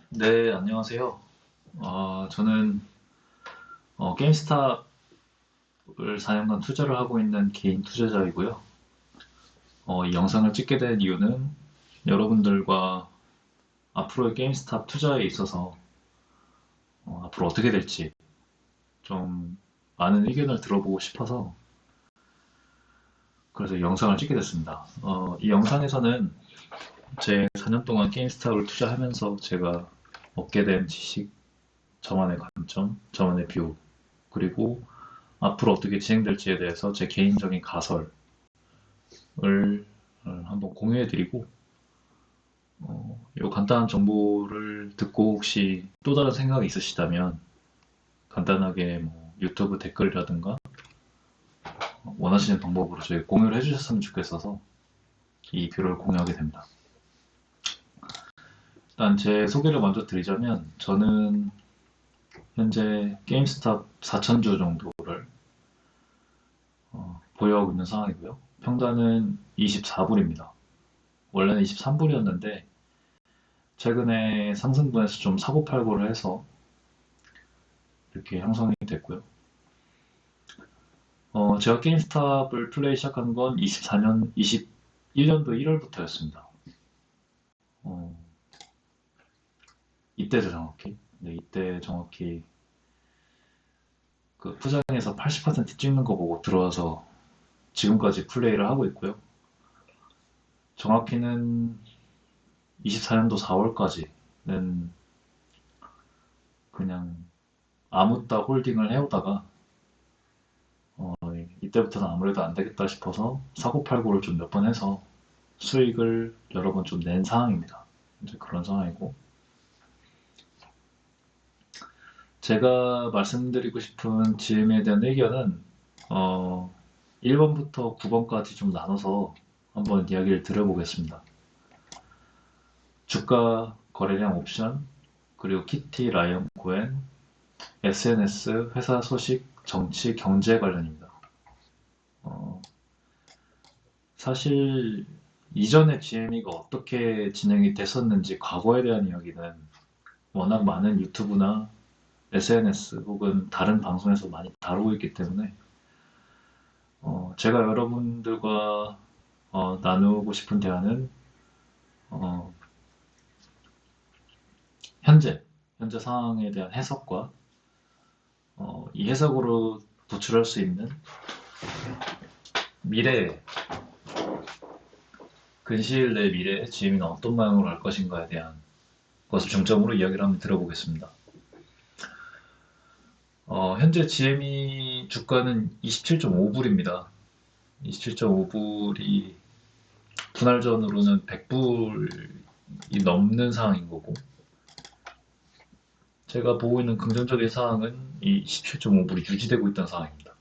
네, 안녕하세요. 저는 게임스탑을 4년간 투자를 하고 있는 개인 투자자이고요. 이 영상을 찍게 된 이유는 여러분들과 앞으로의 게임스탑 투자에 있어서 앞으로 어떻게 될지 좀 많은 의견을 들어보고 싶어서 그래서 이 영상을 찍게 됐습니다. 이 영상에서는 제 4년 동안 게임스탑을 투자하면서 제가 얻게 된 지식, 저만의 관점, 저만의 뷰, 그리고 앞으로 어떻게 진행될지에 대해서 제 개인적인 가설을 한번 공유해드리고, 이 간단한 정보를 듣고 혹시 또 다른 생각이 있으시다면 간단하게 뭐 유튜브 댓글이라든가 원하시는 방법으로 저희 공유를 해주셨으면 좋겠어서 이 뷰를 공유하게 됩니다. 일단 제 소개를 먼저 드리자면 저는 현재 게임스탑 4,000주 정도를 보유하고 있는 상황이고요. 평단은 24불입니다. 원래는 23불이었는데 최근에 상승분에서 좀 사고팔고를 해서 이렇게 형성이 됐고요. 제가 게임스탑을 플레이 시작한 건 21년도 1월부터였습니다. 어, 이때죠, 정확히. 네, 이때 정확히 그 포장에서 80% 찍는 거 보고 들어와서 지금까지 플레이를 하고 있고요. 정확히는 24년도 4월까지는 그냥 아무따 홀딩을 해오다가 이때부터는 아무래도 안 되겠다 싶어서 사고팔고를 좀 몇 번 해서 수익을 여러 번 좀 낸 상황입니다. 이제 그런 상황이고 제가 말씀드리고 싶은 GM에 대한 의견은 1번부터 9번까지 좀 나눠서 한번 이야기를 드려보겠습니다. 주가, 거래량 옵션, 그리고 키티, 라이언 코엔, SNS, 회사 소식, 정치, 경제 관련입니다. 사실 이전에 GME가 어떻게 진행이 됐었는지 과거에 대한 이야기는 워낙 많은 유튜브나 SNS 혹은 다른 방송에서 많이 다루고 있기 때문에 제가 여러분들과 나누고 싶은 대화는 어, 현재 상황에 대한 해석과 이 해석으로 도출할 수 있는 미래, 근시일 내 미래의 GM은 어떤 방향으로 갈 것인가에 대한 것을 중점으로 이야기를 한번 들어보겠습니다. 현재 GME 주가는 27.5불입니다. 27.5불이 분할 전으로는 100불이 넘는 상황인 거고 제가 보고 있는 긍정적인 상황은 이 17.5불이 유지되고 있다는 상황입니다.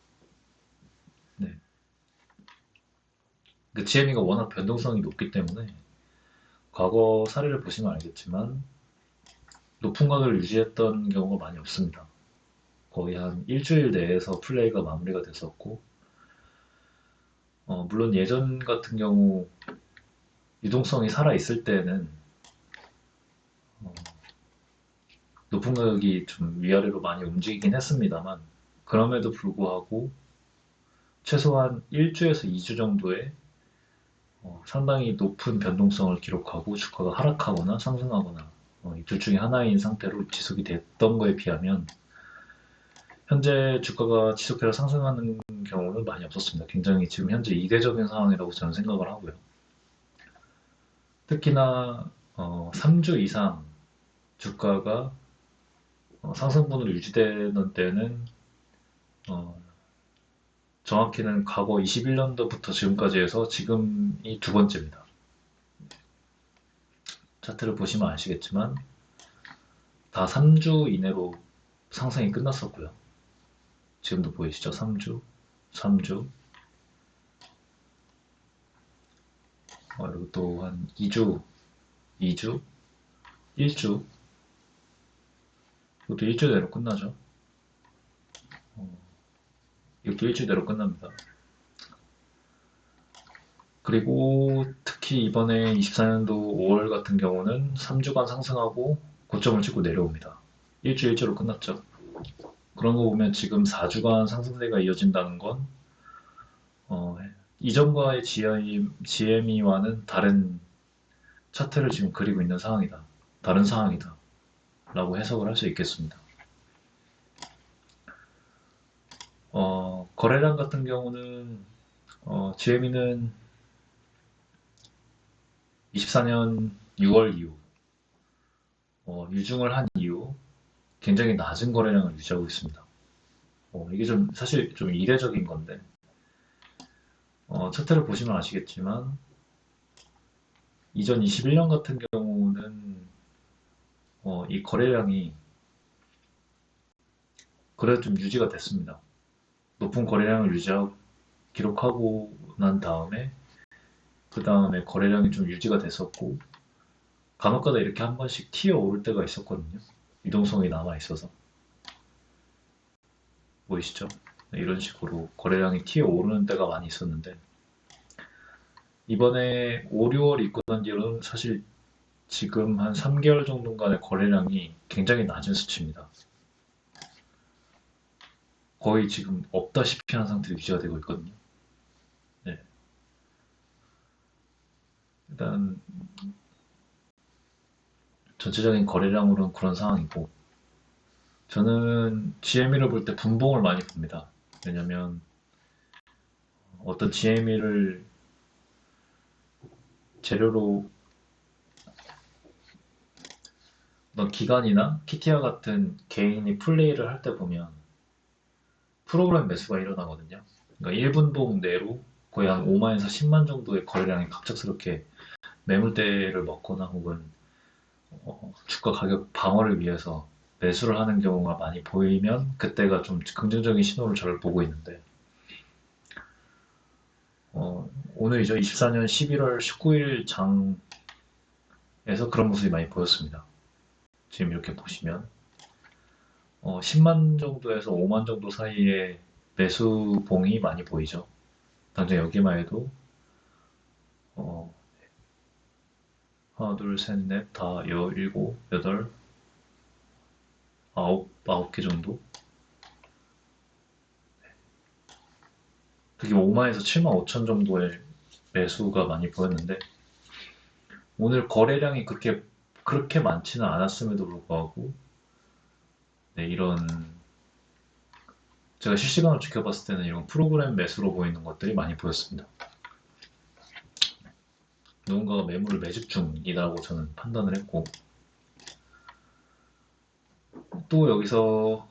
네. 그 GME가 워낙 변동성이 높기 때문에 과거 사례를 보시면 알겠지만 높은 가격을 유지했던 경우가 많이 없습니다. 거의 한 일주일 내에서 플레이가 마무리가 됐었고 물론 예전 같은 경우 유동성이 살아있을 때는 높은 가격이 좀 위아래로 많이 움직이긴 했습니다만 그럼에도 불구하고 최소한 1주에서 2주 정도의 상당히 높은 변동성을 기록하고 주가가 하락하거나 상승하거나 이 둘 중에 하나인 상태로 지속이 됐던 거에 비하면 현재 주가가 지속해서 상승하는 경우는 많이 없었습니다. 굉장히 지금 현재 이례적인 상황이라고 저는 생각을 하고요. 특히나 3주 이상 주가가 상승분으로 유지되는 때는 정확히는 과거 21년도부터 지금까지 해서 지금이 두 번째입니다. 차트를 보시면 아시겠지만 다 3주 이내로 상승이 끝났었고요. 지금도 보이시죠? 3주, 3주, 그리고 또 한 2주, 2주, 1주, 이것도 1주 내로 끝나죠. 이것도 1주 내로 끝납니다. 그리고 특히 이번에 24년도 5월 같은 경우는 3주간 상승하고 고점을 찍고 내려옵니다. 일주일째로 끝났죠. 그런 거 보면 지금 4주간 상승세가 이어진다는 건 이전과의 GME와는 다른 차트를 지금 그리고 있는 상황이다. 다른 상황이다. 라고 해석을 할 수 있겠습니다. 거래량 같은 경우는 GME는 24년 6월 이후 유중을 한 이후 굉장히 낮은 거래량을 유지하고 있습니다. 이게 좀 사실 좀 이례적인 건데 차트를 보시면 아시겠지만 이전 21년 같은 경우는 이 거래량이 그래도 좀 유지가 됐습니다. 높은 거래량을 기록하고 난 다음에 그 다음에 거래량이 좀 유지가 됐었고 간혹가다 이렇게 한 번씩 튀어 오를 때가 있었거든요. 유동성이 남아 있어서 보이시죠? 이런 식으로 거래량이 튀어 오르는 때가 많이 있었는데 이번에 5, 6월 있고 난 뒤로는 사실 지금 한 3개월 정도간의 거래량이 굉장히 낮은 수치입니다. 거의 지금 없다시피 한 상태로 유지가 되고 있거든요. 네. 일단 전체적인 거래량으로는 그런 상황이고 저는 GME를 볼 때 분봉을 많이 봅니다. 왜냐면 어떤 GME를 재료로 어떤 기관이나 키티아 같은 개인이 플레이를 할 때 보면 프로그램 매수가 일어나거든요. 그러니까 1분봉 내로 거의 한 5만에서 10만 정도의 거래량이 갑작스럽게 매물대를 먹거나 혹은 주가 가격 방어를 위해서 매수를 하는 경우가 많이 보이면 그때가 좀 긍정적인 신호를 저를 보고 있는데 오늘이죠. 24년 11월 19일 장에서 그런 모습이 많이 보였습니다. 지금 이렇게 보시면 10만 정도에서 5만 정도 사이에 매수봉이 많이 보이죠. 당장 여기만 해도 하나, 둘, 셋, 넷, 다, 일곱, 여덟, 아홉 개 정도? 그게 5만에서 7만 5천 정도의 매수가 많이 보였는데 오늘 거래량이 그렇게 많지는 않았음에도 불구하고 네, 제가 실시간으로 지켜봤을 때는 이런 프로그램 매수로 보이는 것들이 많이 보였습니다. 누군가가 매물을 매집 중이라고 저는 판단을 했고 또 여기서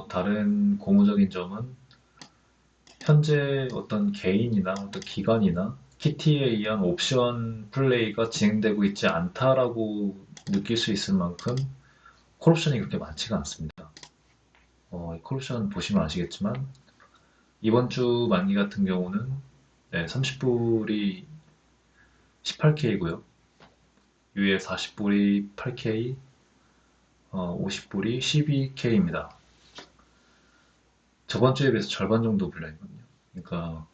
다른 고무적인 점은 현재 어떤 개인이나 어떤 기관이나 키티에 의한 옵션 플레이가 진행되고 있지 않다라고 느낄 수 있을 만큼 콜옵션이 그렇게 많지가 않습니다. 이 콜옵션 보시면 아시겠지만 이번 주 만기 같은 경우는 30불이 18K고요. 위에 40불이 8K, 50불이 12K입니다. 저번 주에 비해서 절반 정도 불려있거든요. 그러니까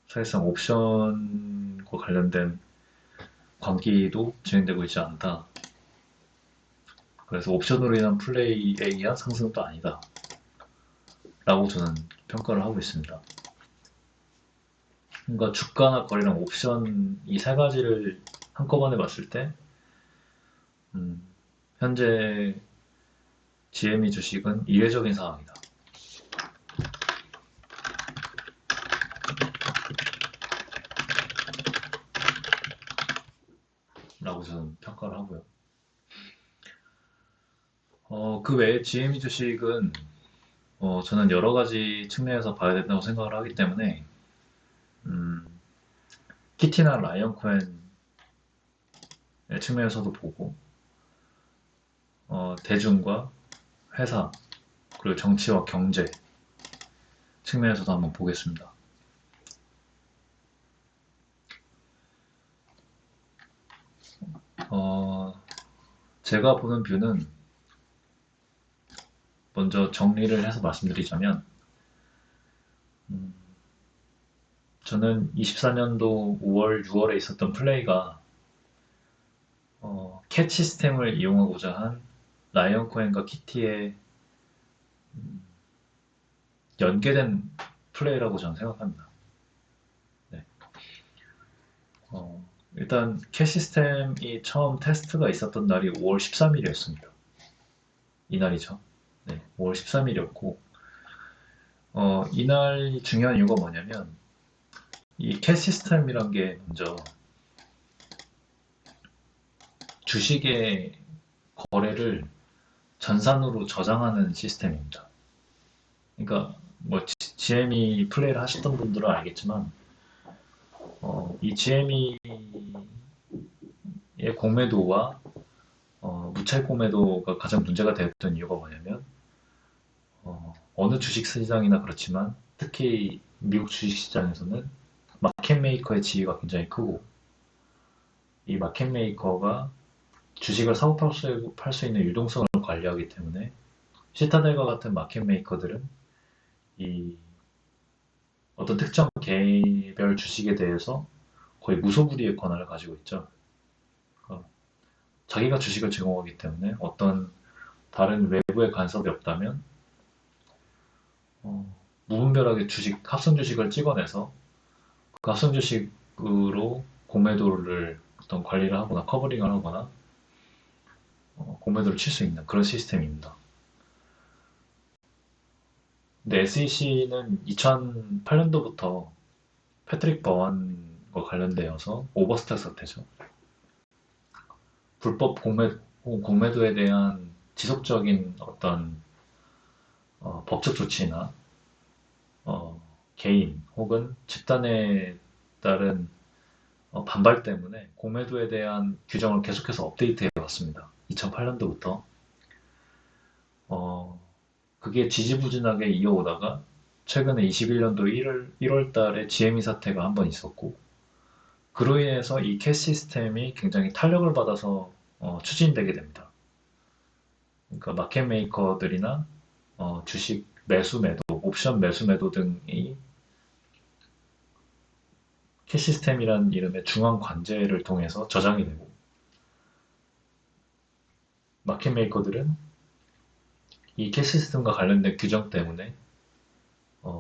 사실상 옵션과 관련된 광기도 진행되고 있지 않다. 그래서 옵션으로 인한 플레이에 의한 상승도 아니다. 라고 저는 평가를 하고 있습니다. 그러니까 주가나 거래량, 옵션 이 세 가지를 한꺼번에 봤을 때 현재 GME 주식은 이례적인 상황이다. 라고 저는 평가를 하고요. 그 외에 GME 주식은 저는 여러 가지 측면에서 봐야 된다고 생각을 하기 때문에 키티나 라이언코엔의 측면에서도 보고 대중과 회사 그리고 정치와 경제 측면에서도 한번 보겠습니다. 제가 보는 뷰는 먼저 정리를 해서 말씀드리자면 저는 24년도 5월, 6월에 있었던 플레이가 캣 시스템을 이용하고자 한 라이언 코hen과 키티의 연계된 플레이라고 저는 생각합니다. 네. 일단 캣 시스템이 처음 테스트가 있었던 날이 5월 13일이었습니다. 이날이죠. 네, 5월 13일이었고 이날 중요한 이유가 뭐냐면 이 캣 시스템이란 게 먼저 주식의 거래를 전산으로 저장하는 시스템입니다. 그러니까 뭐 GME 플레이를 하셨던 분들은 알겠지만 이 GME의 공매도와 무차익 공매도가 가장 문제가 되었던 이유가 뭐냐면 어느 주식시장이나 그렇지만 특히 미국 주식시장에서는 마켓메이커의 지위가 굉장히 크고 이 마켓메이커가 주식을 사고 팔 수 있는 유동성을 관리하기 때문에 시타델과 같은 마켓메이커들은 이 어떤 특정 개별 주식에 대해서 거의 무소불위의 권한을 가지고 있죠. 자기가 주식을 제공하기 때문에 어떤 다른 외부의 간섭이 없다면 무분별하게 합성 주식을 찍어내서 그 합성 주식으로 공매도를 어떤 관리를 하거나 커버링을 하거나 공매도를 칠 수 있는 그런 시스템입니다. 근데 SEC는 2008년도부터 패트릭 버완과 관련되어서 오버스택 사태죠. 불법 공매도에 대한 지속적인 어떤 법적 조치나 개인 혹은 집단에 따른 반발 때문에 공매도에 대한 규정을 계속해서 업데이트해 왔습니다. 2008년도부터 그게 지지부진하게 이어오다가 최근에 21년도 1월 달에 GME 사태가 한 번 있었고 그로 인해서 이 캣 시스템이 굉장히 탄력을 받아서 추진되게 됩니다. 그러니까 마켓 메이커들이나 주식 매수 매도, 옵션 매수 매도 등이 캣 시스템이라는 이름의 중앙 관제를 통해서 저장이 되고 마켓 메이커들은 이 캣 시스템과 관련된 규정 때문에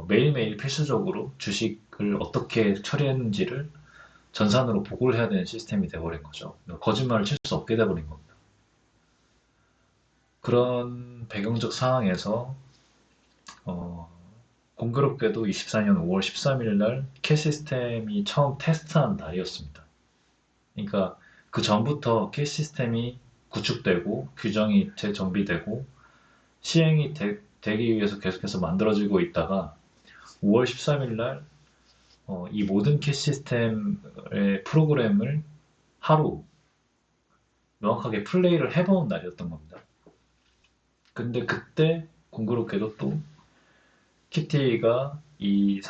매일매일 필수적으로 주식을 어떻게 처리했는지를 전산으로 보고를 해야 되는 시스템이 돼버린 거죠. 거짓말을 칠 수 없게 돼버린 겁니다. 그런 배경적 상황에서 공교롭게도 24년 5월 13일 날 캣 시스템이 처음 테스트한 날이었습니다. 그러니까 그 전부터 캣 시스템이 구축되고 규정이 재정비되고 시행이 되기 위해서 계속해서 만들어지고 있다가 5월 13일 날 이 모든 캣 시스템의 프로그램을 하루 명확하게 플레이를 해본 날이었던 겁니다. 근데 그때 공교롭게도 또 키티가 이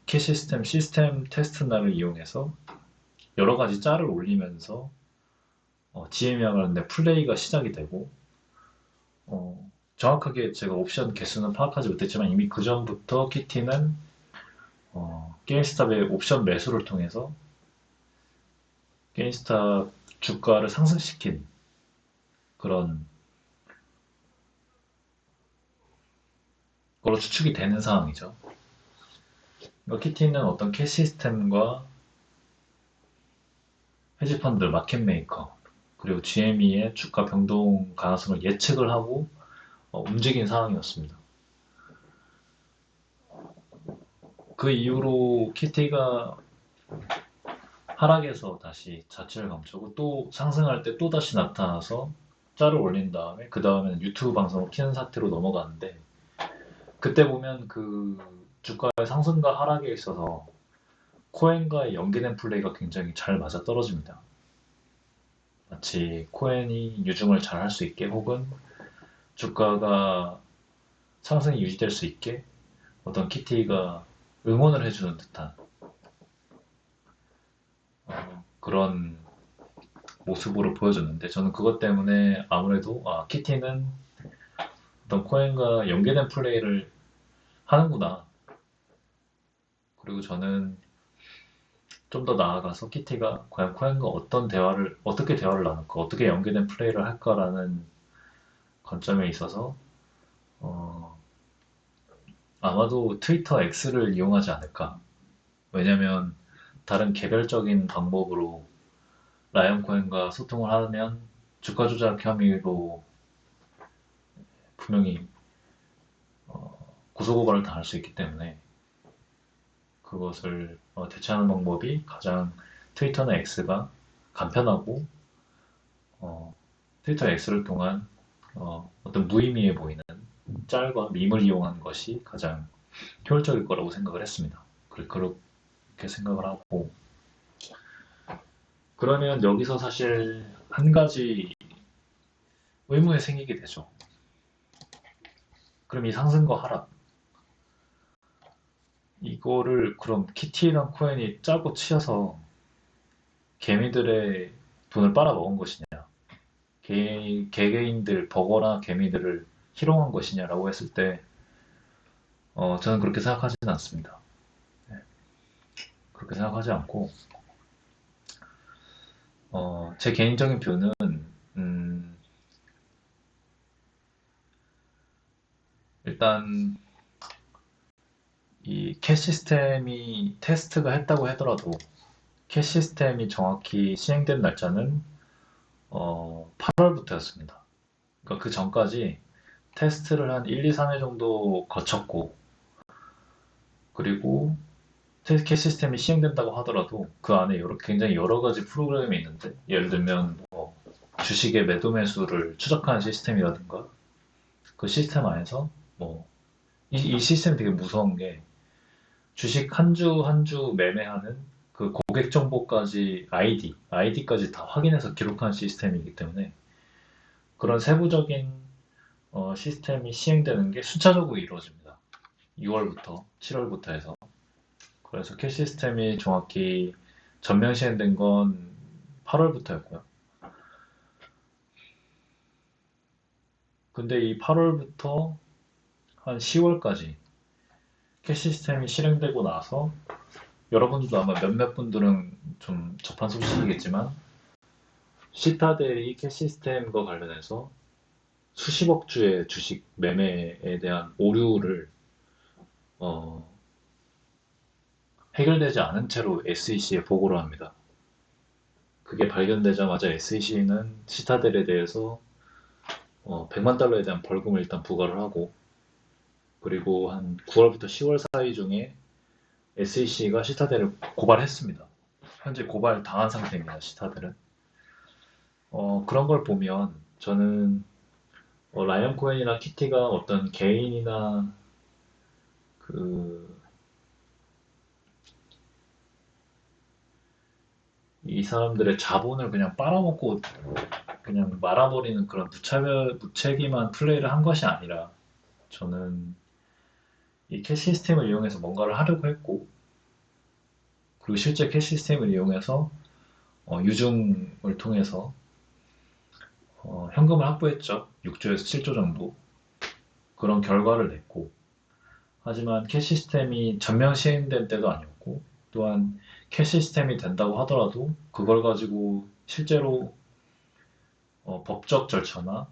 캣 시스템 테스트 날을 이용해서 여러 가지 짤을 올리면서 GM이와 관련된 플레이가 시작이 되고 정확하게 제가 옵션 개수는 파악하지 못했지만 이미 그 전부터 키티는 게임스탑의 옵션 매수를 통해서 게임스탑 주가를 상승시킨 그런 걸로 추측이 되는 상황이죠. 키티는 어떤 캣 시스템과 헤지펀드, 마켓메이커, 그리고 GME의 주가 변동 가능성을 예측을 하고 움직인 상황이었습니다. 그 이후로 키티가 하락에서 다시 자취를 감추고 또 상승할 때 또 다시 나타나서 짤을 올린 다음에 그 다음에는 유튜브 방송을 키는 사태로 넘어가는데 그때 보면 그 주가의 상승과 하락에 있어서 코엔과의 연계된 플레이가 굉장히 잘 맞아 떨어집니다. 마치 코엔이 유중을 잘 할 수 있게 혹은 주가가 상승이 유지될 수 있게 어떤 키티가 응원을 해주는 듯한 그런 모습으로 보여줬는데 저는 그것 때문에 아무래도 키티는 어떤 코엔과 연계된 플레이를 하는구나. 그리고 저는 좀 더 나아가서 키티가 과연 코엔과 어떻게 대화를 나눌까, 어떻게 연계된 플레이를 할까라는 관점에 있어서 어, 아마도 트위터 X를 이용하지 않을까. 왜냐면 다른 개별적인 방법으로 라이언 코엔과 소통을 하면 주가 조작 혐의로 분명히 고소고발을 당할 수 있기 때문에 그것을 대처하는 방법이 가장 트위터나 X가 간편하고 어, 트위터 X를 통한 어떤 무의미해 보이는 짤과 밈을 이용하는 것이 가장 효율적일 거라고 생각을 했습니다. 그렇게 생각을 하고 그러면 여기서 사실 한 가지 의문이 생기게 되죠. 그럼 이 상승과 하락 이거를 그럼 키티랑 코엔이 짜고 치여서 개미들의 돈을 빨아먹은 것이냐 개개인들 버거나 개미들을 희롱한 것이냐라고 했을 때 저는 그렇게 생각하지는 않습니다. 네, 그렇게 생각하지 않고 제 개인적인 뷰는 음, 일단 이 캐 시스템이 테스트가 했다고 하더라도 캐 시스템이 정확히 시행된 날짜는 8월부터였습니다. 그러니까 그 전까지 테스트를 한 1, 2, 3회 정도 거쳤고 그리고 캐 시스템이 시행된다고 하더라도 그 안에 굉장히 여러 가지 프로그램이 있는데 예를 들면 뭐 주식의 매도 매수를 추적하는 시스템이라든가 그 시스템 안에서 뭐 이 시스템이 되게 무서운 게 주식 한 주 한 주 매매하는 그 고객 정보까지 아이디까지 다 확인해서 기록하는 시스템이기 때문에 그런 세부적인 시스템이 시행되는 게 순차적으로 이루어집니다. 6월부터 7월부터 해서 그래서 캐 시스템이 정확히 전면 시행된 건 8월부터였고요. 근데 이 8월부터 한 10월까지 캐 시스템이 실행되고 나서 여러분들도 아마 몇몇 분들은 좀 접한 소식이겠지만 시타델이 캐 시스템과 관련해서 수십억 주의 주식 매매에 대한 오류를 어, 해결되지 않은 채로 SEC에 보고를 합니다. 그게 발견되자마자 SEC는 시타델에 대해서 100만 달러에 대한 벌금을 일단 부과를 하고 그리고 한 9월부터 10월 사이 중에 SEC가 시타델을 고발했습니다. 현재 고발 당한 상태입니다. 시타델은. 그런 걸 보면 저는 라이언 코엔이나 키티가 어떤 개인이나 그 이 사람들의 자본을 그냥 빨아먹고 그냥 말아버리는 그런 무책임한 플레이를 한 것이 아니라 저는 이 캐시 시스템을 이용해서 뭔가를 하려고 했고 그리고 실제 캐시 시스템을 이용해서 유증을 통해서 현금을 확보했죠. 6조에서 7조 정도 그런 결과를 냈고 하지만 캐시 시스템이 전면 시행된 때도 아니었고 또한 캐시 시스템이 된다고 하더라도 그걸 가지고 실제로 법적 절차나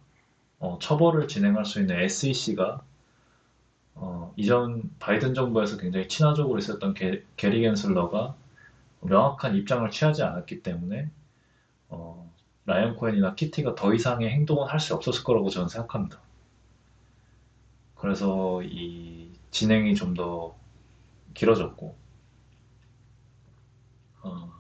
처벌을 진행할 수 있는 SEC가 이전 바이든 정부에서 굉장히 친화적으로 있었던 게리 겐슬러가 명확한 입장을 취하지 않았기 때문에 라이언 코엔이나 키티가 더 이상의 행동을 할 수 없었을 거라고 저는 생각합니다. 그래서 이 진행이 좀 더 길어졌고 어,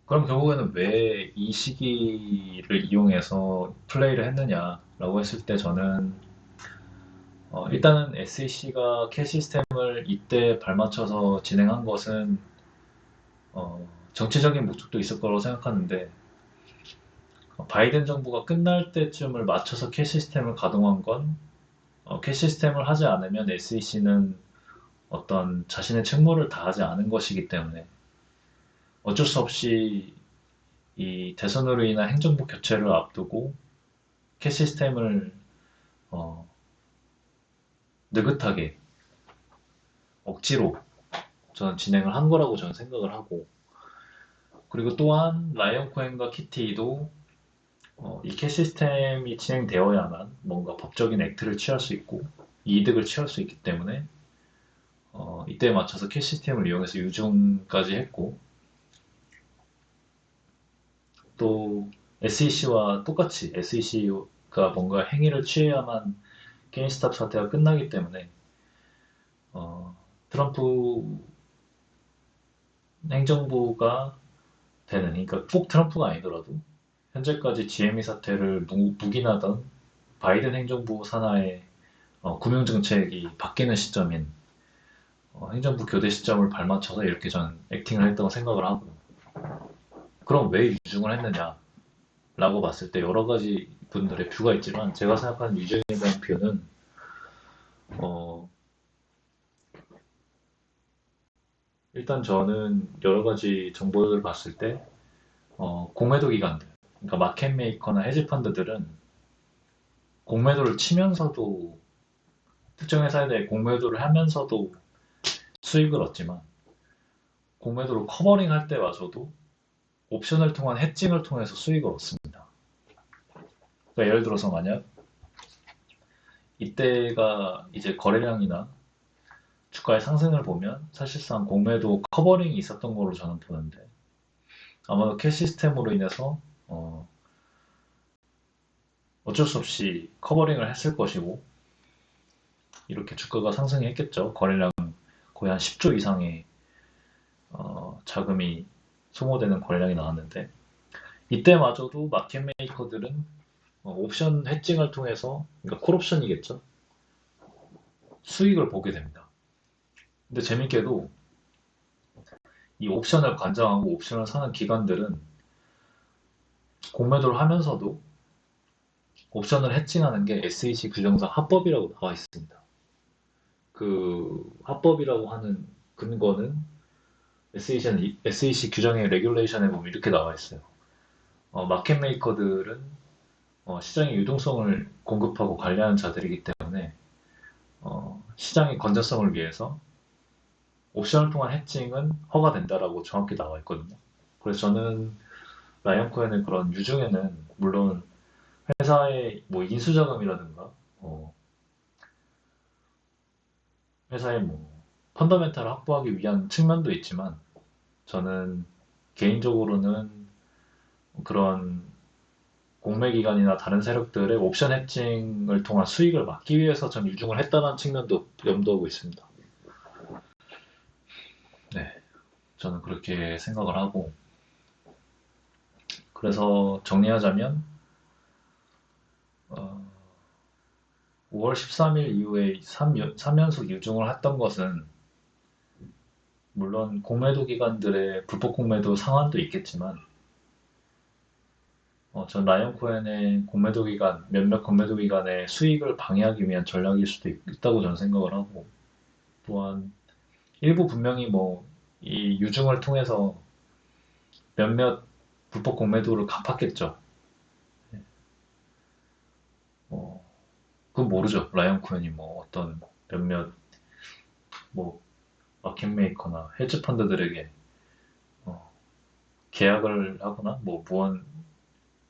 그럼 결국에는 왜 이 시기를 이용해서 플레이를 했느냐라고 했을 때 저는 일단은 SEC가 캐 시스템을 이때 발맞춰서 진행한 것은 정치적인 목적도 있을 거라고 생각하는데 바이든 정부가 끝날 때쯤을 맞춰서 캐 시스템을 가동한 건 캐 시스템을 하지 않으면 SEC는 어떤 자신의 책무를 다하지 않은 것이기 때문에 어쩔 수 없이 이 대선으로 인한 행정부 교체를 앞두고 캐 시스템을 어, 느긋하게 억지로 저는 진행을 한 거라고 저는 생각을 하고, 그리고 또한 라이언 코hen과 키티도 이 캐시 시스템이 진행되어야만 뭔가 법적인 액트를 취할 수 있고 이득을 취할 수 있기 때문에 이때에 맞춰서 캐시 시스템을 이용해서 유증까지 했고, 또 SEC와 똑같이 SEC가 뭔가 행위를 취해야만 게임스탑 사태가 끝나기 때문에 트럼프 행정부가 되는, 그러니까 꼭 트럼프가 아니더라도 현재까지 GME 사태를 묵인하던 바이든 행정부 산하의 금융정책이 바뀌는 시점인 행정부 교대 시점을 발맞춰서 이렇게 전 액팅을 했다고 생각을 하고, 그럼 왜 유증을 했느냐 라고 봤을 때 여러 가지 분들의 뷰가 있지만, 제가 생각하는 유증에 대한 뷰는 어, 일단 저는 여러 가지 정보를 봤을 때 공매도 기관들, 그러니까 마켓 메이커나 헤지 펀드들은 공매도를 치면서도, 특정 회사에 대해 공매도를 하면서도 수익을 얻지만, 공매도를 커버링 할 때마저도 옵션을 통한 해칭을 통해서 수익을 얻습니다. 그러니까 예를 들어서 만약 이때가 이제 거래량이나 주가의 상승을 보면 사실상 공매도 커버링이 있었던 걸로 저는 보는데, 아마도 캐시 시스템으로 인해서 어쩔 수 없이 커버링을 했을 것이고, 이렇게 주가가 상승했겠죠. 거래량 거의 한 10조 이상의 자금이 소모되는 거래량이 나왔는데, 이때마저도 마켓 메이커들은 옵션 해칭을 통해서, 그러니까 콜옵션이겠죠, 수익을 보게 됩니다. 근데 재밌게도 이 옵션을 관장하고 옵션을 사는 기관들은 공매도를 하면서도 옵션을 해칭하는 게 SEC 규정상 합법이라고 나와 있습니다. 그 합법이라고 하는 근거는 SEC 규정의 레귤레이션에 보면 이렇게 나와 있어요. 마켓 메이커들은 시장의 유동성을 공급하고 관리하는 자들이기 때문에 시장의 건전성을 위해서 옵션을 통한 해칭은 허가된다라고 정확히 나와 있거든요. 그래서 저는 라이언 코헨의 그런 유증에는 물론 회사의 뭐 인수자금이라든가 회사의 뭐 펀더멘탈을 확보하기 위한 측면도 있지만, 저는 개인적으로는 그런 공매기관이나 다른 세력들의 옵션 해칭을 통한 수익을 막기 위해서 전 유증을 했다는 측면도 염두하고 있습니다. 네, 저는 그렇게 생각을 하고, 그래서 정리하자면 5월 13일 이후에 3연속 유증을 했던 것은, 물론 공매도 기관들의 불법 공매도 상한도 있겠지만, 전 라이언 코헨의 몇몇 공매도 기관의 수익을 방해하기 위한 전략일 수도 있다고 저는 생각을 하고, 또한 일부 분명히 뭐 이 유증을 통해서 몇몇 불법 공매도를 갚았겠죠. 어, 그건 모르죠. 라이언 코헨이 뭐 어떤 몇몇 뭐 마켓 메이커나 헤지 펀드들에게 계약을 하거나 뭐 무언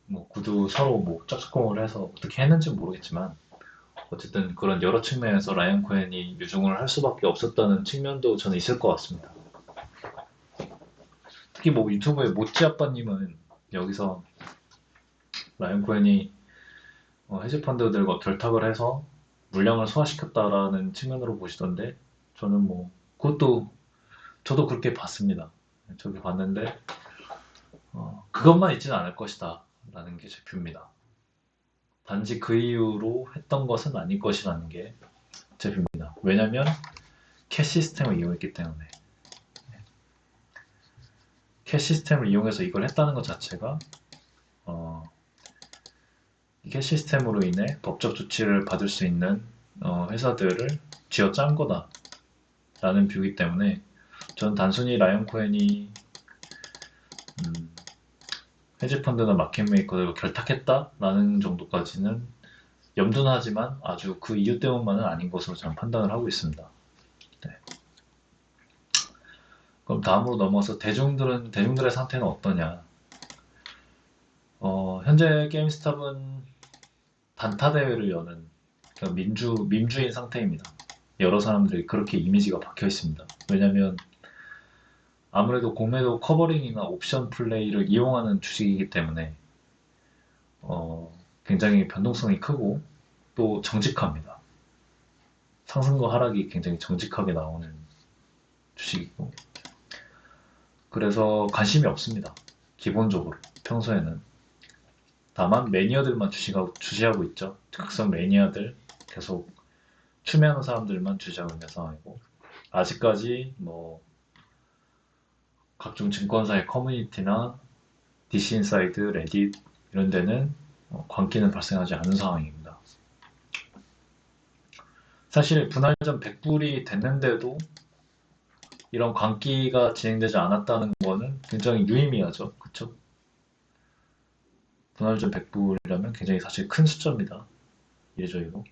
뭐 구두 서로 뭐 짝짝꿍을 해서 어떻게 했는지 모르겠지만, 어쨌든 그런 여러 측면에서 라이언 코헨이 유증을 할 수밖에 없었다는 측면도 저는 있을 것 같습니다. 특히 뭐 유튜브의 모찌 아빠님은 여기서 라이언 코헨이 헤지 펀드들과 결탁을 해서 물량을 소화시켰다라는 측면으로 보시던데, 저는 뭐 그것도 저도 그렇게 봤습니다. 저기 봤는데 그것만 있지는 않을 것이다 라는 게 제 뷰입니다. 단지 그 이유로 했던 것은 아닐 것이라는 게 제 뷰입니다. 왜냐면 캐시 시스템을 이용했기 때문에. 캐시 시스템을 이용해서 이걸 했다는 것 자체가 이 캐시 시스템으로 인해 법적 조치를 받을 수 있는 회사들을 쥐어짠 거다 라는 뷰이기 때문에, 저는 단순히 라이언 코헨이 헤지펀드나 마켓 메이커들과 결탁했다라는 정도까지는 염두는 하지만 아주 그 이유 때문만은 아닌 것으로 저는 판단을 하고 있습니다. 네. 그럼 다음으로 넘어서 대중들의 상태는 어떠냐? 현재 게임스탑은 단타 대회를 여는 그러니까 민주인 상태입니다. 여러 사람들이 그렇게 이미지가 박혀 있습니다. 왜냐면 아무래도 공매도 커버링이나 옵션 플레이를 이용하는 주식이기 때문에 어, 굉장히 변동성이 크고 또 정직합니다. 상승과 하락이 굉장히 정직하게 나오는 주식이고 그래서 관심이 없습니다. 기본적으로 평소에는 다만 매니아들만 주시하고 있죠. 특성 매니아들 계속 추매하는 사람들만 주시하고 있는 상황이고 아직까지 뭐 각종 증권사의 커뮤니티나 디시인사이드, 레딧 이런 데는 광기는 발생하지 않은 상황입니다. 사실 분할전 100불이 됐는데도 이런 광기가 진행되지 않았다는 거는 굉장히 유의미하죠. 그쵸? 분할전 100불이라면 굉장히 사실 큰 숫자입니다. 예저이로.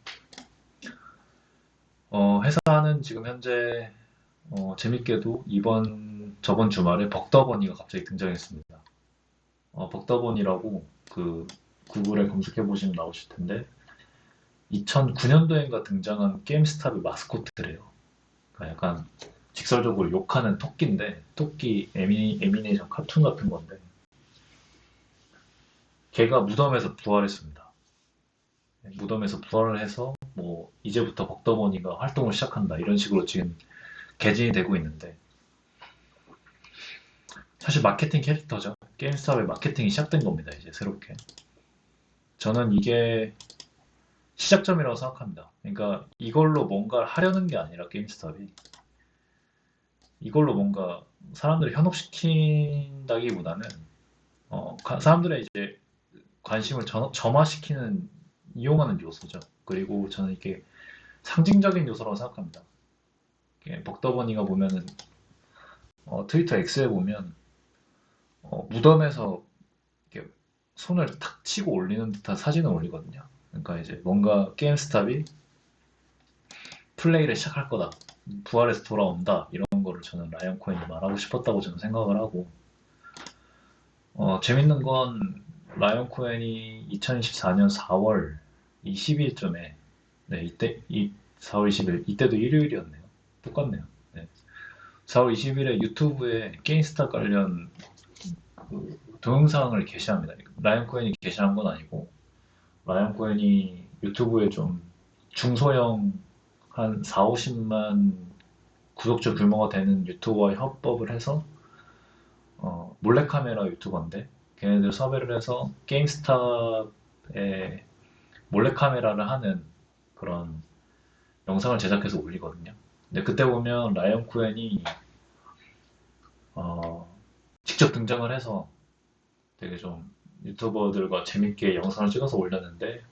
회사는 지금 현재 재밌게도 저번 주말에 벅더버니가 갑자기 등장했습니다. 벅더버니라고 그 구글에 검색해 보시면 나오실 텐데 2009년도인가 등장한 게임스탑의 마스코트래요. 그러니까 약간 직설적으로 욕하는 토끼인데 토끼 애니메이션 카툰 같은 건데 걔가 무덤에서 부활했습니다. 무덤에서 부활을 해서 뭐 이제부터 벅더버니가 활동을 시작한다 이런 식으로 지금 개진이 되고 있는데 사실 마케팅 캐릭터죠. 게임스탑의 마케팅이 시작된 겁니다. 이제 새롭게. 저는 이게 시작점이라고 생각합니다. 그러니까 이걸로 뭔가를 하려는 게 아니라 게임스탑이 이걸로 뭔가 사람들을 현혹시킨다기보다는 사람들의 이제 관심을 점화시키는 이용하는 요소죠. 그리고 저는 이게 상징적인 요소라고 생각합니다. 벅더버니가 보면은 트위터 X에 보면 무덤에서 이렇게 손을 탁 치고 올리는 듯한 사진을 올리거든요. 그러니까 이제 뭔가 게임스탑이 플레이를 시작할 거다. 부활해서 돌아온다. 이런 거를 저는 라이언 코엔이 말하고 싶었다고 저는 생각을 하고 재밌는 건 라이언 코엔이 2024년 4월 20일쯤에 네, 4월 20일 이때도 일요일이었네요. 똑같네요. 네. 4월 20일에 유튜브에 게임스타 관련 그 동영상을 게시합니다. 라이언 코엔이 게시한 건 아니고 라이언 코엔이 유튜브에 좀 중소형 한 4, 50만 구독자 규모가 되는 유튜버와 협업을 해서 몰래카메라 유튜버인데 걔네들 섭외를 해서 게임스탑에 몰래카메라를 하는 그런 영상을 제작해서 올리거든요. 근데 그때 보면 라이언 쿠엔이 직접 등장을 해서 되게 좀 유튜버들과 재밌게 영상을 찍어서 올렸는데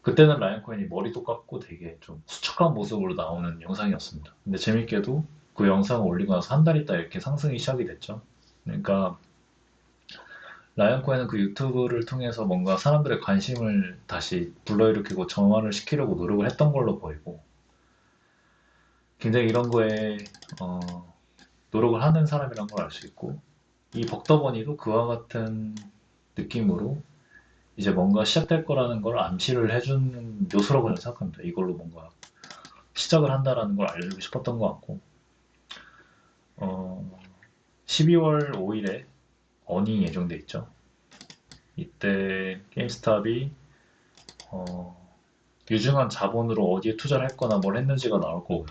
그때는 라이언 코엔이 머리도 감고 되게 좀 수척한 모습으로 나오는 영상이었습니다. 근데 재밌게도 그 영상을 올리고 나서 한 달 있다 이렇게 상승이 시작이 됐죠. 그러니까 라이언 코엔은 그 유튜브를 통해서 뭔가 사람들의 관심을 다시 불러일으키고 정화를 시키려고 노력을 했던 걸로 보이고 굉장히 이런 거에 어, 노력을 하는 사람이란 걸 알 수 있고 이 벅더버니도 그와 같은 느낌으로 이제 뭔가 시작될 거라는 걸 암시를 해주는 요소라고 저는 생각합니다. 이걸로 뭔가 시작을 한다라는 걸 알려주고 싶었던 것 같고 12월 5일에 어닝이 예정돼 있죠. 이때 게임스탑이 유증한 자본으로 어디에 투자를 했거나 뭘 했는지가 나올 거고요.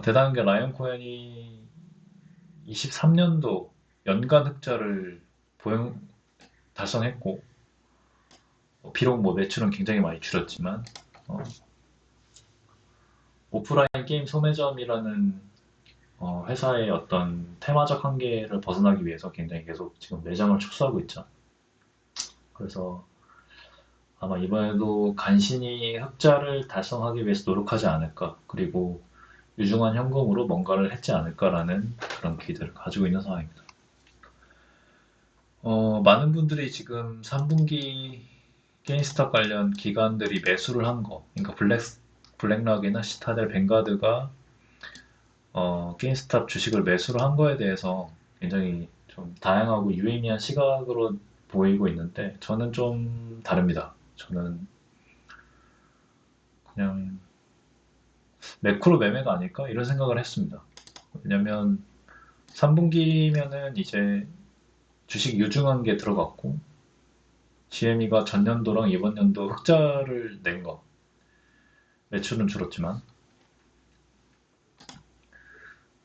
대단한 게 라이언 코엔이 23년도 연간 흑자를 달성했고 비록 뭐 매출은 굉장히 많이 줄였지만 오프라인 게임 소매점이라는 회사의 어떤 테마적 한계를 벗어나기 위해서 굉장히 계속 지금 매장을 축소하고 있죠. 그래서 아마 이번에도 간신히 흑자를 달성하기 위해서 노력하지 않을까. 그리고 유중한 현금으로 뭔가를 했지 않을까라는 그런 기대를 가지고 있는 상황입니다. 많은 분들이 지금 3분기 게임스탑 관련 기관들이 매수를 한 거, 그러니까 블랙락이나 시타델, 뱅가드가 게임스탑 주식을 매수를 한 거에 대해서 굉장히 좀 다양하고 유의미한 시각으로 보이고 있는데 저는 좀 다릅니다. 저는 그냥 매크로 매매가 아닐까 이런 생각을 했습니다. 왜냐면 3분기면은 이제 주식 유증한 게 들어갔고 GME가 전년도랑 이번 연도 흑자를 낸 거, 매출은 줄었지만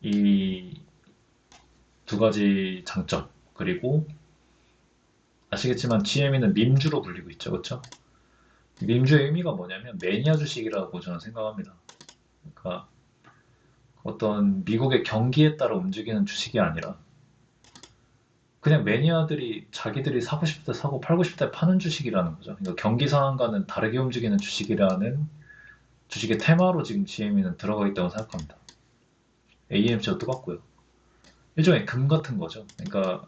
이 두 가지 장점, 그리고 아시겠지만 GME는 밈주로 불리고 있죠, 그렇죠? 밈주의 의미가 뭐냐면 매니아 주식이라고 저는 생각합니다. 그러니까 어떤 미국의 경기에 따라 움직이는 주식이 아니라 그냥 매니아들이 자기들이 사고 싶을 때 사고 팔고 싶을 때 파는 주식이라는 거죠. 그러니까 경기 상황과는 다르게 움직이는 주식이라는 주식의 테마로 지금 GME는 들어가 있다고 생각합니다. AMC도 똑같고요. 일종의 금 같은 거죠. 그러니까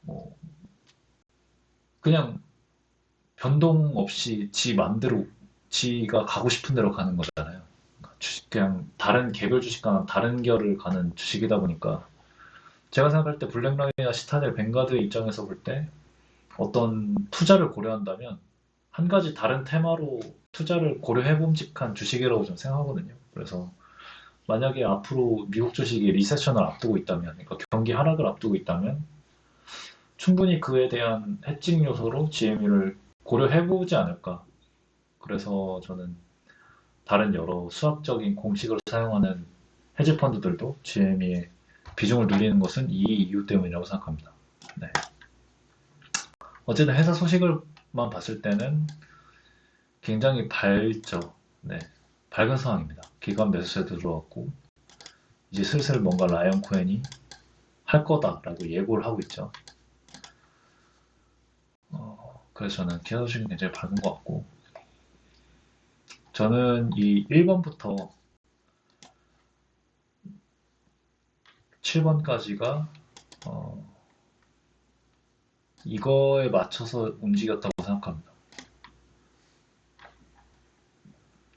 뭐 그냥 변동 없이 지 맘대로 지가 가고 싶은 대로 가는 거잖아요. 주식 그냥 다른 개별 주식과는 다른 결을 가는 주식이다 보니까 제가 생각할 때 블랙락이나 시타델, 뱅가드의 입장에서 볼 때 어떤 투자를 고려한다면 한 가지 다른 테마로 투자를 고려해봄직한 주식이라고 저는 생각하거든요. 그래서 만약에 앞으로 미국 주식이 리세션을 앞두고 있다면, 그러니까 경기 하락을 앞두고 있다면 충분히 그에 대한 해칭 요소로 GME를 고려해보지 않을까. 그래서 저는 다른 여러 수학적인 공식을 사용하는 헤지 펀드들도 GME의 비중을 늘리는 것은 이 이유 때문이라고 생각합니다. 네. 어쨌든 회사 소식을만 봤을 때는 굉장히 밝죠. 네. 밝은 상황입니다. 기관 매수세 들어왔고 이제 슬슬 뭔가 라이언 코엔이 할 거다라고 예고를 하고 있죠. 그래서 저는 기아 소식은 굉장히 밝은 것 같고 저는 이 1번부터 7번까지가 이거에 맞춰서 움직였다고 생각합니다.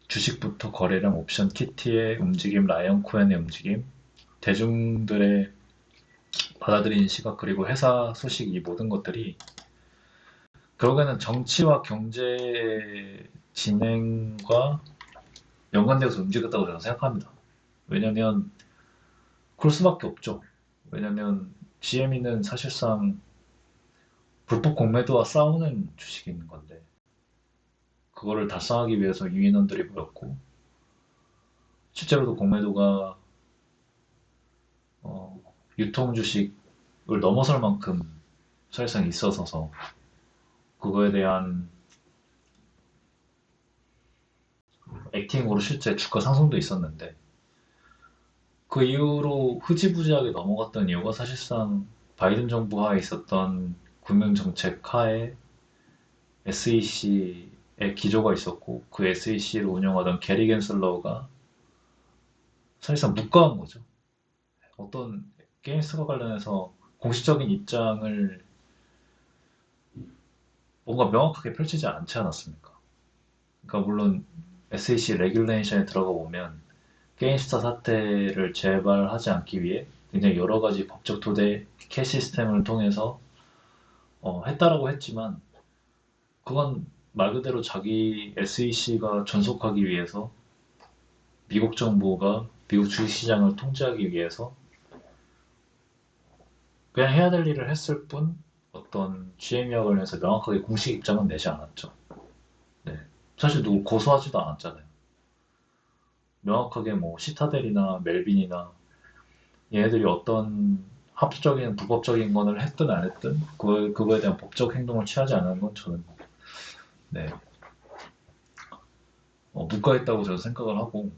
주식부터 거래량, 옵션, 키티의 움직임, 라이언 코엔의 움직임, 대중들의 받아들이는 시각, 그리고 회사 소식, 이 모든 것들이 결국에는 정치와 경제 진행과 연관되어서 움직였다고 저는 생각합니다. 왜냐면 그럴 수밖에 없죠. 왜냐면 GME는 사실상 불법 공매도와 싸우는 주식이 있는 건데 그거를 달성하기 위해서 유인원들이 모였고 실제로도 공매도가 유통 주식을 넘어설 만큼 사실상 있어서 그거에 대한 액팅으로 실제 주가 상승도 있었는데 그 이후로 흐지부지하게 넘어갔던 이유가 사실상 바이든 정부 하에 있었던 금융정책 하에 SEC의 기조가 있었고 그 SEC를 운영하던 게리 겐슬러가 사실상 묵과한 거죠. 어떤 게임스과 관련해서 공식적인 입장을 뭔가 명확하게 펼치지 않지 않았습니까? 그러니까 물론 SEC 레귤레이션에 들어가 보면 게임스타 사태를 재발하지 않기 위해 굉장히 여러 가지 법적 토대 캐 시스템을 통해서 했다라고 했지만 그건 말 그대로 자기 SEC가 존속하기 위해서 미국 정부가 미국 주식시장을 통제하기 위해서 그냥 해야 될 일을 했을 뿐 어떤 GME와 관련해서 명확하게 공식 입장은 내지 않았죠. 네. 사실 누구 고소하지도 않았잖아요. 명확하게 뭐 시타델이나 멜빈이나 얘네들이 어떤 합법적인 불법적인 거를 했든 안 했든 그거에 대한 법적 행동을 취하지 않은 건 저는 네, 묵과했다고 저는 생각을 하고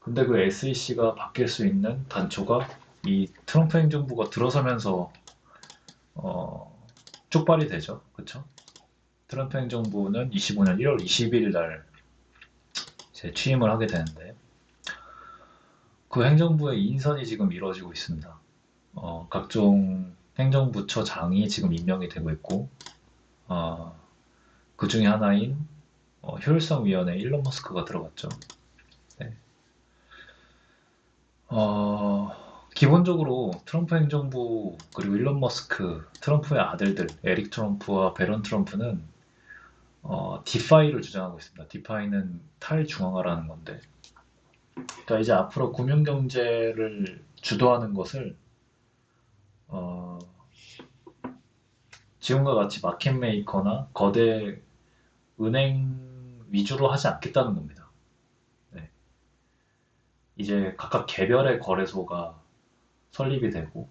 근데 그 SEC가 바뀔 수 있는 단초가 이 트럼프 행정부가 들어서면서 어, 쪽발이 되죠. 그렇죠? 트럼프 행정부는 25년 1월 21일 날 이제 취임을 하게 되는데 그 행정부의 인선이 지금 이루어지고 있습니다. 각종 행정부처장이 지금 임명이 되고 있고 그 중에 하나인 효율성위원회 일론 머스크가 들어갔죠. 네. 기본적으로 트럼프 행정부 그리고 일론 머스크, 트럼프의 아들들, 에릭 트럼프와 베런 트럼프는 디파이를 주장하고 있습니다. 디파이는 탈중앙화라는 건데, 그러니까 이제 앞으로 금융경제를 주도하는 것을 어, 지금과 같이 마켓 메이커나 거대 은행 위주로 하지 않겠다는 겁니다. 네. 이제 각각 개별의 거래소가 설립이 되고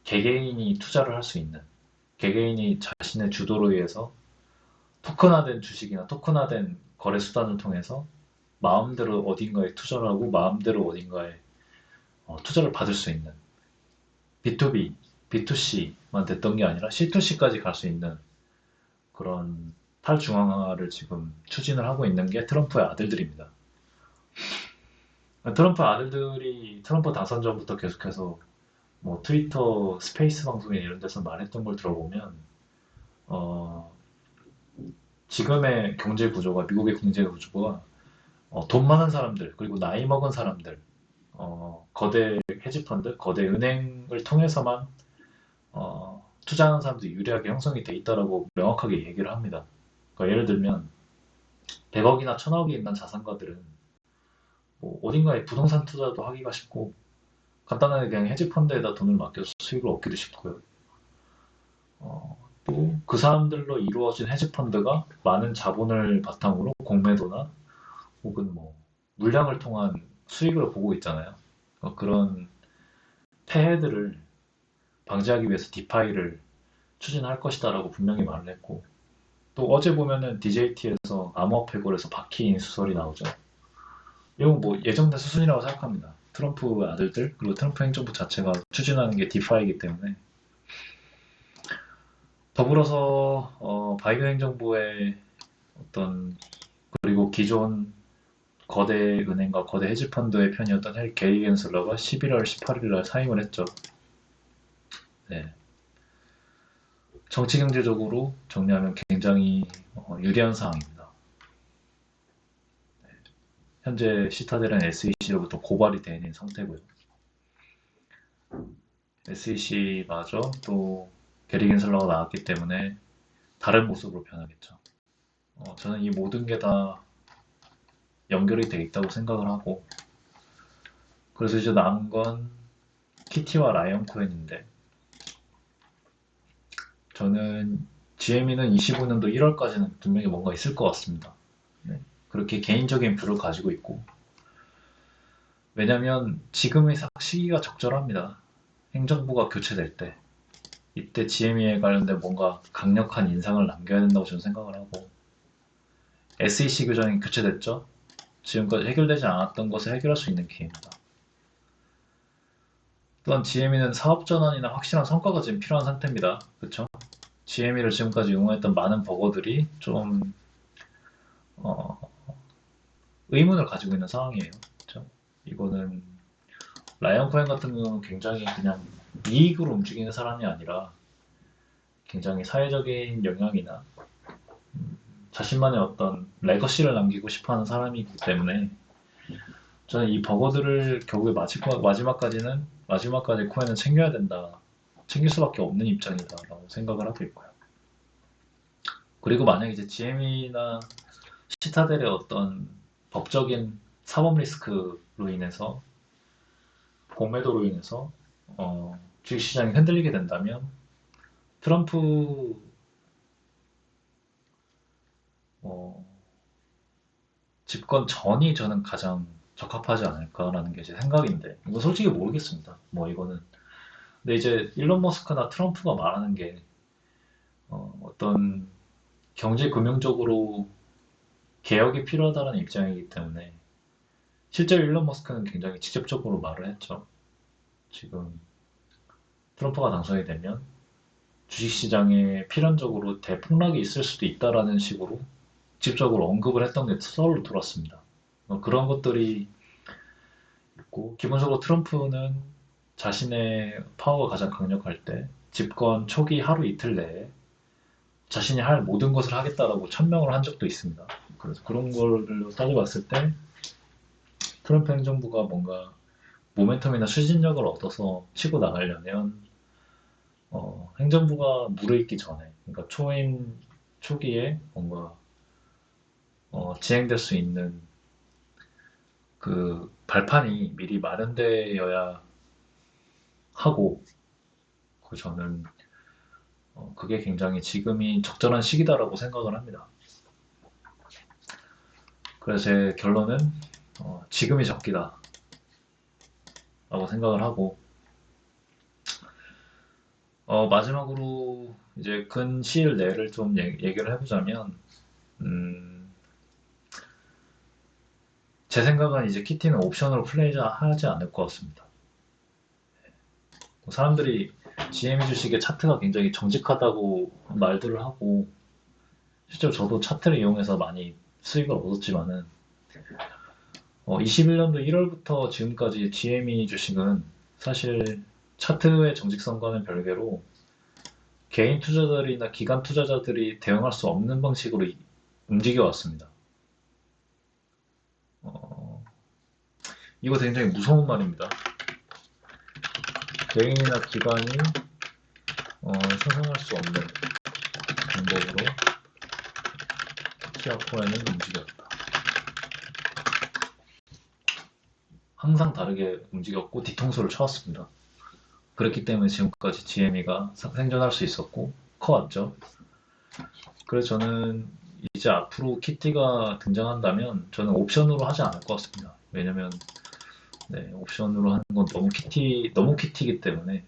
개개인이 투자를 할 수 있는, 개개인이 자신의 주도로 의해서 토큰화된 주식이나 토큰화된 거래 수단을 통해서 마음대로 어딘가에 투자를 하고 마음대로 어딘가에 투자를 받을 수 있는 B2B, B2C만 됐던 게 아니라 C2C까지 갈 수 있는 그런 탈중앙화를 지금 추진을 하고 있는 게 트럼프의 아들들입니다. 트럼프 아들들이 트럼프 당선 전부터 계속해서 뭐 트위터 스페이스 방송에 이런 데서 말했던 걸 들어보면 어, 지금의 경제 구조가 미국의 경제 구조가 돈 많은 사람들 그리고 나이 먹은 사람들 거대 헤지펀드, 거대 은행을 통해서만 투자하는 사람들이 유리하게 형성이 돼 있다라고 명확하게 얘기를 합니다. 그러니까 예를 들면 100억이나 1000억이 있는 자산가들은 뭐 어딘가에 부동산 투자도 하기가 쉽고 간단하게 그냥 헤지펀드에다 돈을 맡겨서 수익을 얻기도 쉽고요. 또 그 사람들로 이루어진 헤지펀드가 많은 자본을 바탕으로 공매도나 혹은 뭐 물량을 통한 수익을 보고 있잖아요. 그런 폐해들을 방지하기 위해서 디파이를 추진할 것이다라고 분명히 말을 했고 또 어제 보면은 DJT에서 암호화폐골에서 박희인 수설이 나오죠. 이건 뭐 예정된 수순이라고 생각합니다. 트럼프 아들들 그리고 트럼프 행정부 자체가 추진하는 게 디파이기 때문에 더불어서 바이든 행정부의 어떤 그리고 기존 거대 은행과 거대 헤지펀드의 편이었던 게리 겐슬러가 11월 18일 날 사임을 했죠. 네. 정치 경제적으로 정리하면 굉장히 유리한 상황입니다. 현재 시타델은 SEC로부터 고발이 되어 있는 상태고요. SEC마저 또 게리 겐슬러가 나왔기 때문에 다른 모습으로 변하겠죠. 저는 이 모든 게 다 연결이 되어 있다고 생각을 하고 그래서 이제 남은 건 키티와 라이언 코hen인데 저는 GME는 25년도 1월까지는 분명히 뭔가 있을 것 같습니다. 네. 그렇게 개인적인 뷰를 가지고 있고 왜냐면 지금의 시기가 적절합니다. 행정부가 교체될 때 이때 GME에 관련된 뭔가 강력한 인상을 남겨야 된다고 저는 생각을 하고 SEC 규정이 교체됐죠. 지금까지 해결되지 않았던 것을 해결할 수 있는 기회입니다. 또한 GME는 사업 전환이나 확실한 성과가 지금 필요한 상태입니다. 그렇죠? GME를 지금까지 응원했던 많은 버거들이 좀 어, 의문을 가지고 있는 상황이에요. 그렇죠? 이거는 라이언 코hen 같은 경우는 굉장히 그냥 이익으로 움직이는 사람이 아니라 굉장히 사회적인 영향이나 자신만의 어떤 레거시를 남기고 싶어하는 사람이기 때문에 저는 이 버거들을 결국에 마지막까지 코엔은 챙겨야 된다. 챙길 수밖에 없는 입장이다라고 생각을 하고 있고요. 그리고 만약 이제 GM이나 시타델의 어떤 법적인 사법 리스크로 인해서 공매도로 인해서 주식시장이 흔들리게 된다면 트럼프 어, 집권 전이 저는 가장 적합하지 않을까라는 게 제 생각인데 이거 솔직히 모르겠습니다. 뭐 이거는 근데 이제 일론 머스크나 트럼프가 말하는 게 어떤 경제 금융적으로 개혁이 필요하다는 입장이기 때문에 실제로 일론 머스크는 굉장히 직접적으로 말을 했죠. 지금 트럼프가 당선이 되면 주식시장에 필연적으로 대폭락이 있을 수도 있다라는 식으로 직접적으로 언급을 했던 게 서울로 돌았습니다. 그런 것들이 있고 기본적으로 트럼프는 자신의 파워가 가장 강력할 때 집권 초기 하루 이틀 내에 자신이 할 모든 것을 하겠다라고 천명을 한 적도 있습니다. 그래서 그런 걸 따져봤을 때 트럼프 행정부가 뭔가 모멘텀이나 추진력을 얻어서 치고 나가려면 행정부가 무르익기 전에, 그러니까 초임 초기에 뭔가 진행될 수 있는 그 발판이 미리 마련되어야 하고, 저는 그게 굉장히 지금이 적절한 시기다라고 생각을 합니다. 그래서 제 결론은 지금이 적기다 라고 생각을 하고, 마지막으로 이제 근 시일 내를 좀 얘기를 해보자면, 제 생각은 이제 키티는 옵션으로 플레이하지 않을 것 같습니다. 사람들이 GME 주식의 차트가 굉장히 정직하다고 말들을 하고, 실제로 저도 차트를 이용해서 많이 수익을 얻었지만은 21년도 1월부터 지금까지 GME 주식은 사실 차트의 정직성과는 별개로 개인 투자자들이나 기관 투자자들이 대응할 수 없는 방식으로 움직여 왔습니다. 이거 굉장히 무서운 말입니다. 개인이나 기관이 생성할 수 없는 방법으로 키아코인은 움직였다. 항상 다르게 움직였고 뒤통수를 쳐왔습니다. 그렇기 때문에 지금까지 GME가 생존할 수 있었고 커왔죠. 그래서 저는 이제 앞으로 키티가 등장한다면 저는 옵션으로 하지 않을 것 같습니다. 왜냐면 옵션으로 하는 건 너무 키티이기 때문에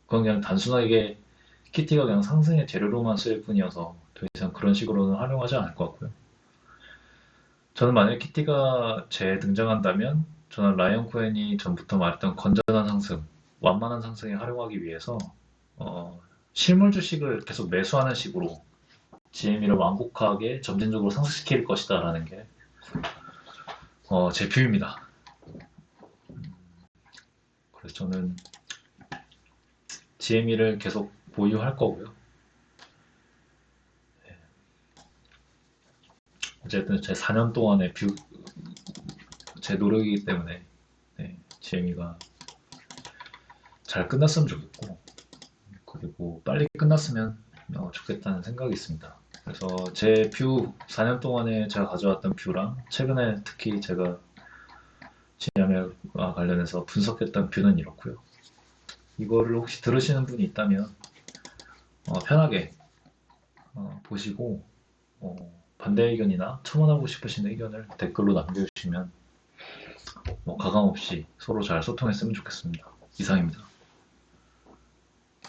그건 그냥 단순하게 키티가 그냥 상승의 재료로만 쓰일 뿐이어서 더 이상 그런 식으로는 활용하지 않을 것 같고요. 저는 만약에 키티가 재등장한다면 저는 라이언 코hen이 전부터 말했던 건전한 상승, 완만한 상승에 활용하기 위해서 실물 주식을 계속 매수하는 식으로 GME를 완곡하게 점진적으로 상승시킬 것이다 라는 게 제 뷰입니다. 그래서 저는 GME를 계속 보유할 거고요. 어쨌든 제 4년 동안의 제 노력이기 때문에 GME가 잘 끝났으면 좋겠고, 그리고 빨리 끝났으면 좋겠다는 생각이 있습니다. 그래서 제 뷰, 4년 동안에 제가 가져왔던 뷰랑 최근에 특히 제가 GME와 관련해서 분석했던 뷰는 이렇고요. 이거를 혹시 들으시는 분이 있다면 편하게 보시고 반대 의견이나 첨언하고 싶으신 의견을 댓글로 남겨주시면 가감없이 서로 잘 소통했으면 좋겠습니다. 이상입니다.